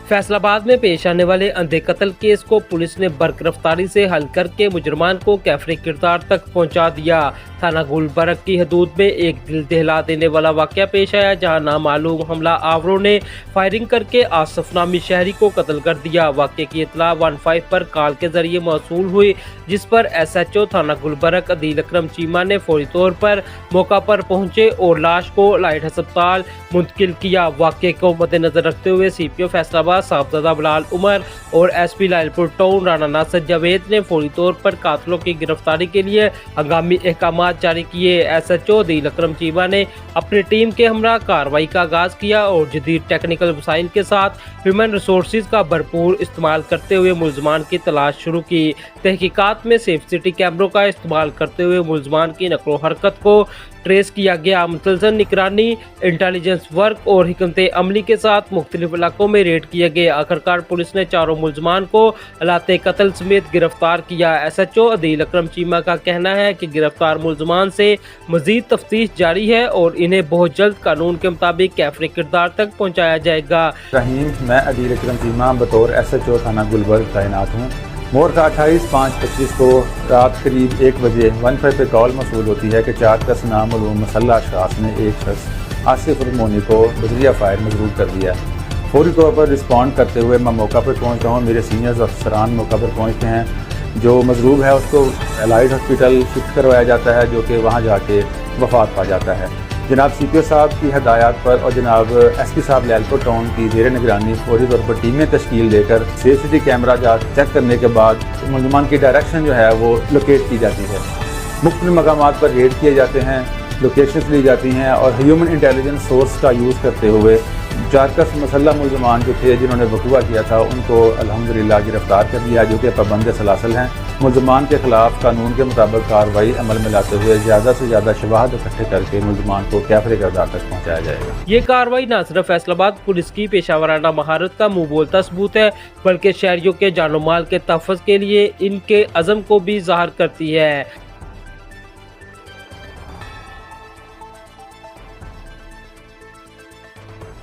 फैसलाबाद में पेश आने वाले अंधे कत्ल केस को पुलिस ने बरगिरफ्तारी से हल करके मुजरमान को कैफरे किरदार तक पहुंचा दिया। थाना गुलबर्ग की हदूद में एक दिल दहला देने वाला वाकया पेश आया, जहां नामालूम हमला आवरों ने फायरिंग करके आसिफ नामी शहरी को कत्ल कर दिया। वाकये की इतला 15 पर कॉल के जरिए मौसूल हुई, जिस पर SHO थाना गुलबर्ग अदील अकरम चीमा ने फौरी तौर पर मौका पर पहुंचे और लाश को लाइट अस्पताल मुंतकिल किया। वाकये को मद्देनजर रखते हुए CPO फैसलाबाद साहबजादा बिलाल उमर और SP लालपुर टाउन राना नासिर जावेद ने फौरी तौर पर कातिलों की गिरफ्तारी के लिए हंगामी अहकाम जारी किए। SHO अदील अकरम चीमा ने अपनी टीम के हमरा कार्रवाई का आगाज किया और जदीद टेक्निकल वसाइल के साथ ह्यूमन रिसोर्सेज का भरपूर इस्तेमाल करते हुए मुलजमान की तलाश शुरू की। तहकीकात में सेफ सिटी कैमरों का इस्तेमाल करते हुए मुलजमान की नकलो हरकत को ट्रेस किया गया। मुतलजन निगरानी, इंटेलिजेंस वर्क और हिकमत अमली के साथ मुख्तलिफ इलाकों में रेड किए गए। आखिरकार पुलिस ने चारों मुलजमान को अलाते कत्ल समेत गिरफ्तार किया। SHO अदील अकरम चीमा का कहना है कि गिरफ्तार मुलजमान से मजीद तफ्तीश जारी है और इन्हें बहुत जल्द कानून के मुताबिक कैफरे किरदार तक पहुँचाया जाएगा। मैं अदील अकरम चीमा बतौर SHO थाना गुलबर्ग तैनात हूँ। मोर्चा 28/5/25 को रात करीब 1 बजे 15 पे कॉल मसूल होती है कि 4 10 नामालूम मसल्ला अशखास ने एक शख्स आसिफ मोनी को बजरिया फायर मजरूर कर दिया। फौरी तौर पर रिस्पॉन्ड करते हुए मैं मौका पर पहुंचा हूँ। मेरे सीनियर्स अफसरान मौका पर पहुंचते हैं। जो मजरूब है उसको एलाइड हॉस्पिटल शिफ्ट करवाया जाता है, जो कि वहाँ जाके वफात पा जाता है। जनाब CPO साहब की हदायत पर और जनाब SP साहब लालपुर टाउन की ज़ेर निगरानी फौरी तौर पर टीमें तश्कील देकर सेफ सिटी कैमरा चेक करने के बाद मुलजमान की डायरेक्शन जो है वो लोकेट की जाती है। मुख्तलिफ मकामात पर रेड किए जाते हैं, लोकेशंस ली जाती हैं और ह्यूमन इंटेलिजेंस सोर्स का यूज़ करते हुए 4 मसल्ला मुलजमान जो थे जिन्होंने वकूआ किया था उनको अल्हम्दुलिल्लाह गिरफ्तार कर दिया, जो कि पाबंद सलासल हैं। मुलजमान के खिलाफ कानून के मुताबिक कार्रवाई अमल में लाते हुए ज़्यादा से ज़्यादा शवाहद इकट्ठे करके मुलजमान को कैफरे किरदार तक पहुँचाया जाएगा। ये कार्रवाई न सिर्फ फैसलाबाद पुलिस की पेशावराना महारत का मुँह बोलता सबूत है, बल्कि शहरियों के जानो माल के तहफ़्फ़ुज़ के लिए इनके अज़म को भी ज़ाहिर करती है।